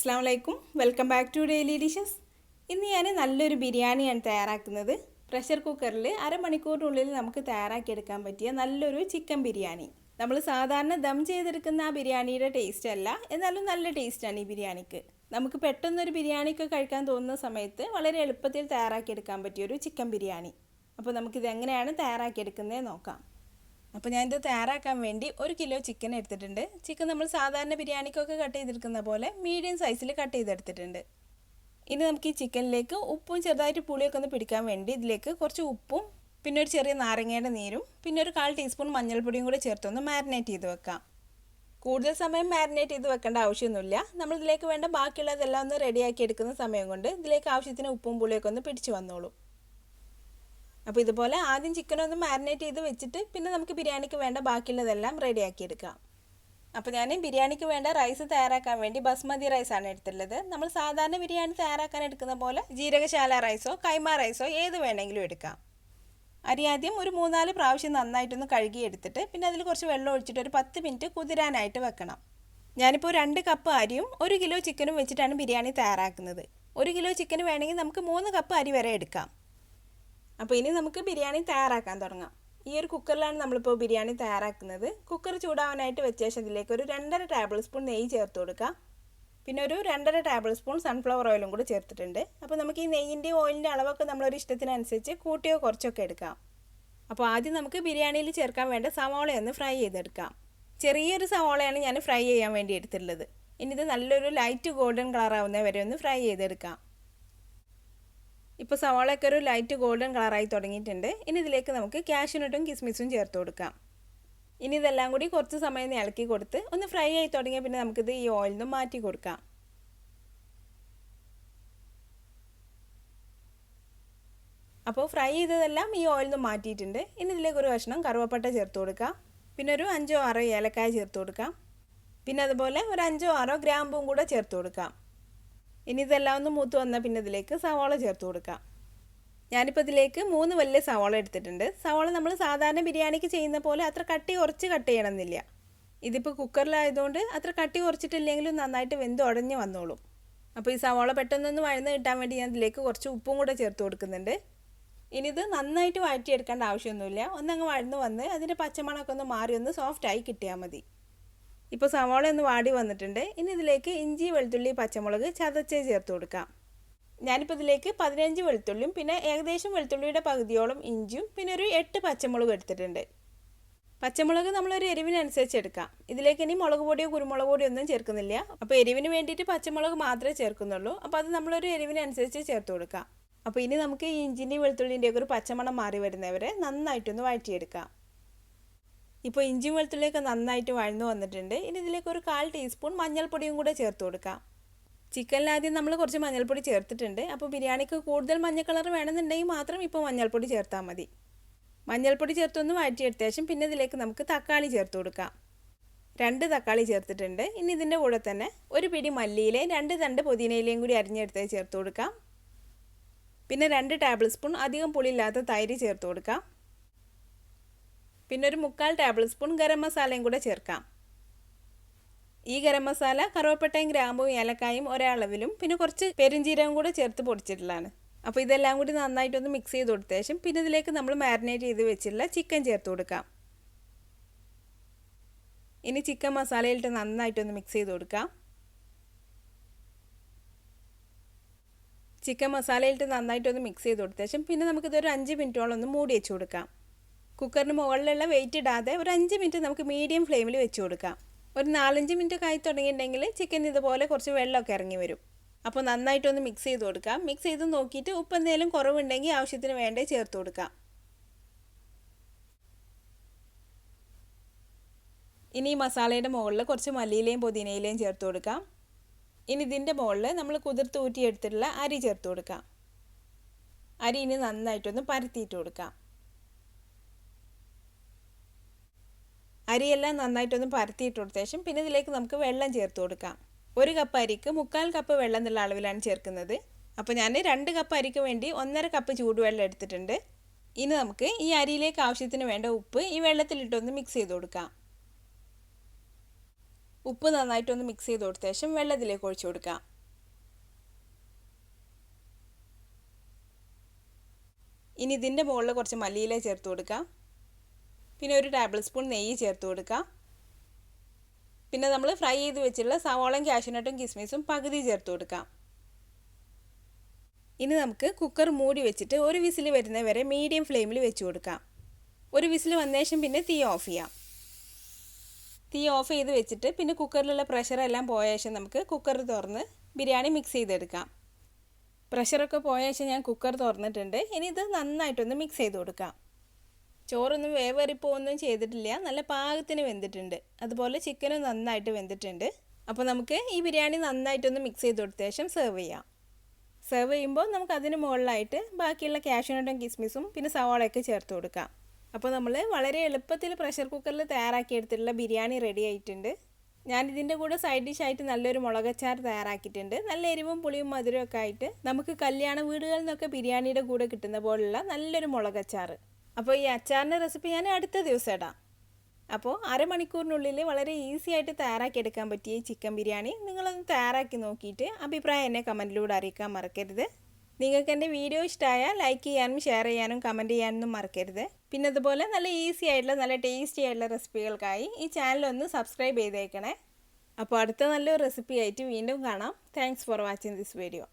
അസ്സലാമു അലൈക്കും, welcome back to Daily Dishes. ഇന്ന് ഞാൻ നല്ലൊരു ബിരിയാണിയാണ് തയ്യാറാക്കുന്നത്. പ്രഷർ കുക്കറിൽ അരമണിക്കൂറിനുള്ളിൽ നമുക്ക് തയ്യാറാക്കിയെടുക്കാൻ പറ്റിയ നല്ലൊരു ചിക്കൻ ബിരിയാണി. നമ്മൾ സാധാരണ ദം ചെയ്തെടുക്കുന്ന ആ ബിരിയാണിയുടെ ടേസ്റ്റ് അല്ല, എന്നാലും നല്ല ടേസ്റ്റാണ് ഈ ബിരിയാണിക്ക്. നമുക്ക് പെട്ടെന്നൊരു ബിരിയാണിയൊക്കെ കഴിക്കാൻ തോന്നുന്ന സമയത്ത് വളരെ എളുപ്പത്തിൽ തയ്യാറാക്കിയെടുക്കാൻ പറ്റിയൊരു ചിക്കൻ ബിരിയാണി. അപ്പോൾ നമുക്കിത് എങ്ങനെയാണ് തയ്യാറാക്കിയെടുക്കുന്നത് നോക്കാം. അപ്പോൾ ഞാനിത് തയ്യാറാക്കാൻ വേണ്ടി 1 കിലോ ചിക്കൻ എടുത്തിട്ടുണ്ട്. ചിക്കൻ നമ്മൾ സാധാരണ ബിരിയാണിക്കൊക്കെ കട്ട് ചെയ്തെടുക്കുന്ന പോലെ മീഡിയം സൈസിൽ കട്ട് ചെയ്തെടുത്തിട്ടുണ്ട്. ഇനി നമുക്ക് ഈ ചിക്കനിലേക്ക് ഉപ്പും ചെറുതായിട്ട് പുളിയൊക്കെ ഒന്ന് പിടിക്കാൻ വേണ്ടി ഇതിലേക്ക് കുറച്ച് ഉപ്പും പിന്നെ ഒരു ചെറിയ നാരങ്ങയുടെ നീരും പിന്നെ ഒരു 1/4 ടീസ്പൂൺ മഞ്ഞൾപ്പൊടിയും കൂടെ ചേർത്തൊന്ന് മാരിനേറ്റ് ചെയ്ത് വെക്കാം. കൂടുതൽ സമയം മാരിനേറ്റ് ചെയ്ത് വെക്കേണ്ട ആവശ്യമൊന്നുമില്ല. നമ്മളിതിലേക്ക് വേണ്ട ബാക്കിയുള്ളതെല്ലാം ഒന്ന് റെഡിയാക്കി എടുക്കുന്ന സമയം കൊണ്ട് ഇതിലേക്ക് ആവശ്യത്തിന് ഉപ്പും പുളിയൊക്കെ ഒന്ന് പിടിച്ച് വന്നോളൂ. അപ്പോൾ ഇതുപോലെ ആദ്യം ചിക്കനൊന്ന് മാരിനേറ്റ് ചെയ്ത് വെച്ചിട്ട് പിന്നെ നമുക്ക് ബിരിയാണിക്ക് വേണ്ട ബാക്കിയുള്ളതെല്ലാം റെഡിയാക്കി എടുക്കാം. അപ്പോൾ ഞാൻ ബിരിയാണിക്ക് വേണ്ട റൈസ് തയ്യാറാക്കാൻ വേണ്ടി ബസ്മതി റൈസാണ് എടുത്തിട്ടുള്ളത്. നമ്മൾ സാധാരണ ബിരിയാണി തയ്യാറാക്കാൻ എടുക്കുന്ന പോലെ ജീരകശാല റൈസോ കൈമ റൈസോ ഏത് വേണമെങ്കിലും എടുക്കാം. അരി ആദ്യം ഒരു 3-4 പ്രാവശ്യം നന്നായിട്ടൊന്ന് കഴുകി എടുത്തിട്ട് പിന്നെ അതിൽ കുറച്ച് വെള്ളം ഒഴിച്ചിട്ട് ഒരു 10 മിനിറ്റ് കുതിരാനായിട്ട് വെക്കണം. ഞാനിപ്പോൾ 2 കപ്പ് അരിയും 1 കിലോ ചിക്കനും വെച്ചിട്ടാണ് ബിരിയാണി തയ്യാറാക്കുന്നത്. 1 കിലോ ചിക്കന് വേണമെങ്കിൽ നമുക്ക് 3 കപ്പ് അരി വരെ എടുക്കാം. അപ്പോൾ ഇനി നമുക്ക് ബിരിയാണി തയ്യാറാക്കാൻ തുടങ്ങാം. ഈ ഒരു കുക്കറിലാണ് നമ്മളിപ്പോൾ ബിരിയാണി തയ്യാറാക്കുന്നത്. കുക്കർ ചൂടാവാനായിട്ട് വെച്ച ശേഷം ഇതിലേക്ക് ഒരു 2.5 ടേബിൾ സ്പൂൺ നെയ്യ് ചേർത്ത് കൊടുക്കാം. പിന്നെ ഒരു 2.5 ടേബിൾ സ്പൂൺ സൺഫ്ലവർ ഓയിലും കൂടി ചേർത്തിട്ടുണ്ട്. അപ്പോൾ നമുക്ക് ഈ നെയ്യിൻ്റെ ഓയിലിൻ്റെ അളവൊക്കെ നമ്മളൊരു ഇഷ്ടത്തിനനുസരിച്ച് കൂട്ടിയോ കുറച്ചൊക്കെ എടുക്കാം. അപ്പോൾ ആദ്യം നമുക്ക് ബിരിയാണിയിൽ ചേർക്കാൻ വേണ്ട സവാളയൊന്ന് ഫ്രൈ ചെയ്തെടുക്കാം. ചെറിയൊരു സവാളയാണ് ഞാൻ ഫ്രൈ ചെയ്യാൻ വേണ്ടി എടുത്തിട്ടുള്ളത്. ഇനി ഇത് നല്ലൊരു ലൈറ്റ് ഗോൾഡൻ കളർ ആവുന്ന വരെ ഒന്ന് ഫ്രൈ ചെയ്തെടുക്കാം. ഇപ്പോൾ സവാളയൊക്കെ ഒരു ലൈറ്റ് ഗോൾഡൻ കളറായി തുടങ്ങിയിട്ടുണ്ട്. ഇനി ഇതിലേക്ക് നമുക്ക് കാഷ്യൂനട്ടും കിസ്മിസും ചേർത്ത് കൊടുക്കാം. ഇനി ഇതെല്ലാം കൂടി കുറച്ച് സമയം ഇളക്കി കൊടുത്ത് ഒന്ന് ഫ്രൈ ആയി തുടങ്ങിയാൽ പിന്നെ നമുക്കിത് ഈ ഓയിലിൽ നിന്ന് മാറ്റി കൊടുക്കാം. അപ്പോൾ ഫ്രൈ ചെയ്തതെല്ലാം ഈ ഓയിലിൽ നിന്ന് മാറ്റിയിട്ടുണ്ട്. ഇനി ഇതിലേക്ക് ഒരു കഷ്ണം കറുവപ്പട്ട ചേർത്ത് കൊടുക്കാം. പിന്നെ ഒരു 5-6 ഏലക്കായ ചേർത്ത് കൊടുക്കാം. പിന്നെ അതുപോലെ ഒരു 5-6 ഗ്രാമ്പും കൂടെ ചേർത്ത് കൊടുക്കാം. ഇനി ഇതെല്ലാം ഒന്ന് മൂത്ത് വന്നാൽ പിന്നെ ഇതിലേക്ക് സവാള ചേർത്ത് കൊടുക്കാം. ഞാനിപ്പോൾ ഇതിലേക്ക് 3 വലിയ സവാള എടുത്തിട്ടുണ്ട്. സവാള നമ്മൾ സാധാരണ ബിരിയാണിക്ക് ചെയ്യുന്ന പോലെ അത്ര കട്ടി കുറച്ച് കട്ട് ചെയ്യണമെന്നില്ല. ഇതിപ്പോൾ കുക്കറിലായതുകൊണ്ട് അത്ര കട്ടി കുറച്ചിട്ടില്ലെങ്കിലും നന്നായിട്ട് വെന്ത് ഉടഞ്ഞ് വന്നോളും. അപ്പോൾ ഈ സവാള പെട്ടെന്നൊന്ന് വഴന്ന് കിട്ടാൻ വേണ്ടി ഞാൻ ഇതിലേക്ക് കുറച്ച് ഉപ്പും കൂടെ ചേർത്ത് കൊടുക്കുന്നുണ്ട്. ഇനി ഇത് നന്നായിട്ട് വഴറ്റിയെടുക്കേണ്ട ആവശ്യമൊന്നുമില്ല. ഒന്നങ്ങ് വഴന്ന് വന്ന് അതിൻ്റെ പച്ചമണമൊക്കെ ഒന്ന് മാറി ഒന്ന് സോഫ്റ്റായി കിട്ടിയാൽ മതി. ഇപ്പോൾ സവാള ഒന്ന് വാടി വന്നിട്ടുണ്ട്. ഇനി ഇതിലേക്ക് ഇഞ്ചി വെളുത്തുള്ളി പച്ചമുളക് ചതച്ച് ചേർത്ത് കൊടുക്കാം. ഞാനിപ്പോൾ ഇതിലേക്ക് 15 വെളുത്തുള്ളിയും പിന്നെ ഏകദേശം വെളുത്തുള്ളിയുടെ പകുതിയോളം ഇഞ്ചിയും പിന്നെ ഒരു 8 പച്ചമുളകും എടുത്തിട്ടുണ്ട്. പച്ചമുളക് നമ്മളൊരു എരിവിനനുസരിച്ച് എടുക്കാം. ഇതിലേക്ക് ഇനി മുളക് പൊടിയോ കുരുമുളക് പൊടിയോ ഒന്നും ചേർക്കുന്നില്ല. അപ്പോൾ എരിവിന് വേണ്ടിയിട്ട് പച്ചമുളക് മാത്രമേ ചേർക്കുന്നുള്ളൂ. അപ്പോൾ അത് നമ്മളൊരു എരിവിനനുസരിച്ച് ചേർത്ത് കൊടുക്കാം. അപ്പോൾ ഇനി നമുക്ക് ഈ ഇഞ്ചിൻ്റെയും വെളുത്തുള്ളിൻ്റെയൊക്കെ ഒരു പച്ചമണം മാറി വരുന്നവരെ നന്നായിട്ടൊന്ന് വഴറ്റിയെടുക്കാം. ഇപ്പോൾ ഇഞ്ചിയും വെളുത്തുള്ളിയൊക്കെ നന്നായിട്ട് വഴന്നു വന്നിട്ടുണ്ട്. ഇനി ഇതിലേക്ക് ഒരു 1/4 ടീസ്പൂൺ മഞ്ഞൾപ്പൊടിയും കൂടെ ചേർത്ത് കൊടുക്കാം. ചിക്കനിൽ ആദ്യം നമ്മൾ കുറച്ച് മഞ്ഞൾപ്പൊടി ചേർത്തിട്ടുണ്ട്. അപ്പോൾ ബിരിയാണിക്ക് കൂടുതൽ മഞ്ഞ കളർ വേണമെന്നുണ്ടെങ്കിൽ മാത്രം ഇപ്പോൾ മഞ്ഞൾപ്പൊടി ചേർത്താൽ മതി. മഞ്ഞൾപ്പൊടി ചേർത്തൊന്ന് വഴറ്റിയെടുത്ത ശേഷം പിന്നെ ഇതിലേക്ക് നമുക്ക് തക്കാളി ചേർത്ത് കൊടുക്കാം. 2 തക്കാളി ചേർത്തിട്ടുണ്ട്. ഇനി ഇതിൻ്റെ കൂടെ തന്നെ ഒരു പിടി മല്ലിയിലയും 2 തണ്ട് പുതിനയിലയും കൂടി അരിഞ്ഞെടുത്ത് ചേർത്ത് കൊടുക്കാം. പിന്നെ 2 ടേബിൾ സ്പൂൺ അധികം പുളിയില്ലാത്ത തൈര് ചേർത്ത് കൊടുക്കാം. പിന്നെ ഒരു 3/4 ടേബിൾ സ്പൂൺ ഗരം മസാലയും കൂടെ ചേർക്കാം. ഈ ഗരം മസാല കറുവപ്പട്ടയും ഗ്രാമ്പും ഏലക്കായും ഒരളവിലും പിന്നെ കുറച്ച് പെരുംജീരകം കൂടെ ചേർത്ത് പൊടിച്ചിട്ടുള്ളതാണ്. അപ്പോൾ ഇതെല്ലാം കൂടി നന്നായിട്ടൊന്ന് മിക്സ് ചെയ്ത് കൊടുത്ത ശേഷം പിന്നെ ഇതിലേക്ക് നമ്മൾ മാരിനേറ്റ് ചെയ്ത് വെച്ചിട്ടുള്ള ചിക്കൻ ചേർത്ത് കൊടുക്കാം. ഇനി ചിക്കൻ മസാലയിലിട്ട് നന്നായിട്ടൊന്ന് മിക്സ് ചെയ്ത് കൊടുക്കാം. ചിക്കൻ മസാലയിലിട്ട് നന്നായിട്ടൊന്ന് മിക്സ് ചെയ്ത് കൊടുത്ത ശേഷം പിന്നെ നമുക്കിതൊരു 5 മിനിറ്റോളം ഒന്ന് മൂടി വെച്ച് കൊടുക്കാം. കുക്കറിന് മുകളിലുള്ള വെയിറ്റ് ഇടാതെ ഒരു 5 മിനിറ്റ് നമുക്ക് മീഡിയം ഫ്ലെയിമിൽ വെച്ച് കൊടുക്കാം. ഒരു 4-5 മിനിറ്റ് ആയി തുടങ്ങിയിട്ടുണ്ടെങ്കിൽ ചിക്കൻ ഇതുപോലെ കുറച്ച് വെള്ളമൊക്കെ ഇറങ്ങി വരും. അപ്പോൾ നന്നായിട്ടൊന്ന് മിക്സ് ചെയ്ത് കൊടുക്കാം. മിക്സ് ചെയ്ത് നോക്കിയിട്ട് ഉപ്പ് എന്തെങ്കിലും കുറവുണ്ടെങ്കിൽ ആവശ്യത്തിന് വേണ്ടേ ചേർത്ത് കൊടുക്കാം. ഇനി ഈ മസാലയുടെ മുകളിൽ കുറച്ച് മല്ലിയിലയും പുതിനയിലയും ചേർത്ത് കൊടുക്കാം. ഇനി ഇതിൻ്റെ മുകളിൽ നമ്മൾ കുതിർത്ത് ഊറ്റിയെടുത്തിട്ടുള്ള അരി ചേർത്ത് കൊടുക്കാം. അരി ഇനി നന്നായിട്ടൊന്ന് പരത്തിയിട്ട് കൊടുക്കാം. അരിയെല്ലാം നന്നായിട്ടൊന്ന് പരത്തിയിട്ട് കൊടുത്ത ശേഷം പിന്നെ ഇതിലേക്ക് നമുക്ക് വെള്ളം ചേർത്ത് കൊടുക്കാം. 1 കപ്പ് അരിക്ക് 3/4 കപ്പ് വെള്ളം എന്നുള്ള അളവിലാണ് ചേർക്കുന്നത്. അപ്പോൾ ഞാൻ 2 കപ്പ് അരിക്ക് വേണ്ടി 1.5 കപ്പ് ചൂടുവെള്ളം എടുത്തിട്ടുണ്ട്. ഇനി നമുക്ക് ഈ അരിയിലേക്ക് ആവശ്യത്തിന് വേണ്ട ഉപ്പ് ഈ വെള്ളത്തിലിട്ടൊന്ന് മിക്സ് ചെയ്ത് കൊടുക്കാം. ഉപ്പ് നന്നായിട്ടൊന്ന് മിക്സ് ചെയ്ത് കൊടുത്ത ശേഷം വെള്ളത്തിലേക്ക് ഒഴിച്ചു കൊടുക്കാം. ഇനി ഇതിൻ്റെ മുകളിൽ കുറച്ച് മല്ലിയില ചേർത്ത് കൊടുക്കാം. പിന്നെ ഒരു ടേബിൾ സ്പൂൺ നെയ്യ് ചേർത്ത് കൊടുക്കാം. പിന്നെ നമ്മൾ ഫ്രൈ ചെയ്ത് വെച്ചിട്ടുള്ള സവാളയും കാഷ്യൂനട്ടും കിസ്മിസും പകുതി ചേർത്ത് കൊടുക്കാം. ഇനി നമുക്ക് കുക്കർ മൂടി വെച്ചിട്ട് ഒരു വിസിൽ വരുന്നവരെ മീഡിയം ഫ്ലെയിമിൽ വെച്ച് കൊടുക്കാം. ഒരു വിസിൽ വന്ന ശേഷം പിന്നെ തീ ഓഫ് ചെയ്യാം. തീ ഓഫ് ചെയ്ത് വെച്ചിട്ട് പിന്നെ കുക്കറിലുള്ള പ്രഷറെല്ലാം പോയ ശേഷം നമുക്ക് കുക്കർ തുറന്ന് ബിരിയാണി മിക്സ് ചെയ്തെടുക്കാം. പ്രഷറൊക്കെ പോയ ശേഷം ഞാൻ കുക്കർ തുറന്നിട്ടുണ്ട്. ഇനി ഇത് നന്നായിട്ടൊന്ന് മിക്സ് ചെയ്ത് കൊടുക്കാം. ചോറൊന്നും വേവേറിപ്പോവൊന്നും ചെയ്തിട്ടില്ല, നല്ല പാകത്തിന് വെന്തിട്ടുണ്ട്. അതുപോലെ ചിക്കനും നന്നായിട്ട് വെന്തിട്ടുണ്ട്. അപ്പോൾ നമുക്ക് ഈ ബിരിയാണി നന്നായിട്ടൊന്ന് മിക്സ് ചെയ്ത് കൊടുത്ത ശേഷം സെർവ് ചെയ്യാം. സെർവ് ചെയ്യുമ്പോൾ നമുക്ക് അതിന് മുകളിലായിട്ട് ബാക്കിയുള്ള കാഷ്യൂനട്ടും കിസ്മിസും പിന്നെ സവാളയൊക്കെ ചേർത്ത് കൊടുക്കാം. അപ്പോൾ നമ്മൾ വളരെ എളുപ്പത്തിൽ പ്രഷർ കുക്കറിൽ തയ്യാറാക്കിയെടുത്തിട്ടുള്ള ബിരിയാണി റെഡി ആയിട്ടുണ്ട്. ഞാനിതിൻ്റെ കൂടെ സൈഡ് ഡിഷായിട്ട് നല്ലൊരു മുളകച്ചാർ തയ്യാറാക്കിയിട്ടുണ്ട്. നല്ല എരിവും പുളിയും മധുരമൊക്കെ ആയിട്ട് നമുക്ക് കല്യാണ വീടുകളിൽ നിന്നൊക്കെ ബിരിയാണിയുടെ കൂടെ കിട്ടുന്ന പോലുള്ള നല്ലൊരു മുളകച്ചാർ. അപ്പോൾ ഈ അച്ചാറിൻ്റെ റെസിപ്പി ഞാൻ അടുത്ത ദിവസം ഇടാം. അപ്പോൾ അരമണിക്കൂറിനുള്ളിൽ വളരെ ഈസി ആയിട്ട് തയ്യാറാക്കിയെടുക്കാൻ പറ്റിയ ഈ ചിക്കൻ ബിരിയാണി നിങ്ങളൊന്ന് തയ്യാറാക്കി നോക്കിയിട്ട് അഭിപ്രായം എന്നെ കമൻറ്റിലൂടെ അറിയിക്കാൻ മറക്കരുത്. നിങ്ങൾക്ക് എൻ്റെ വീഡിയോ ഇഷ്ടമായാൽ ലൈക്ക് ചെയ്യാനും ഷെയർ ചെയ്യാനും കമൻറ്റ് ചെയ്യാനൊന്നും മറക്കരുത്. പിന്നെ അതുപോലെ നല്ല ഈസി ആയിട്ടുള്ള നല്ല ടേസ്റ്റി ആയിട്ടുള്ള റെസിപ്പികൾക്കായി ഈ ചാനലൊന്ന് സബ്സ്ക്രൈബ് ചെയ്തേക്കണേ. അപ്പോൾ അടുത്ത നല്ലൊരു റെസിപ്പി ആയിട്ട് വീണ്ടും കാണാം. Thanks for watching this video.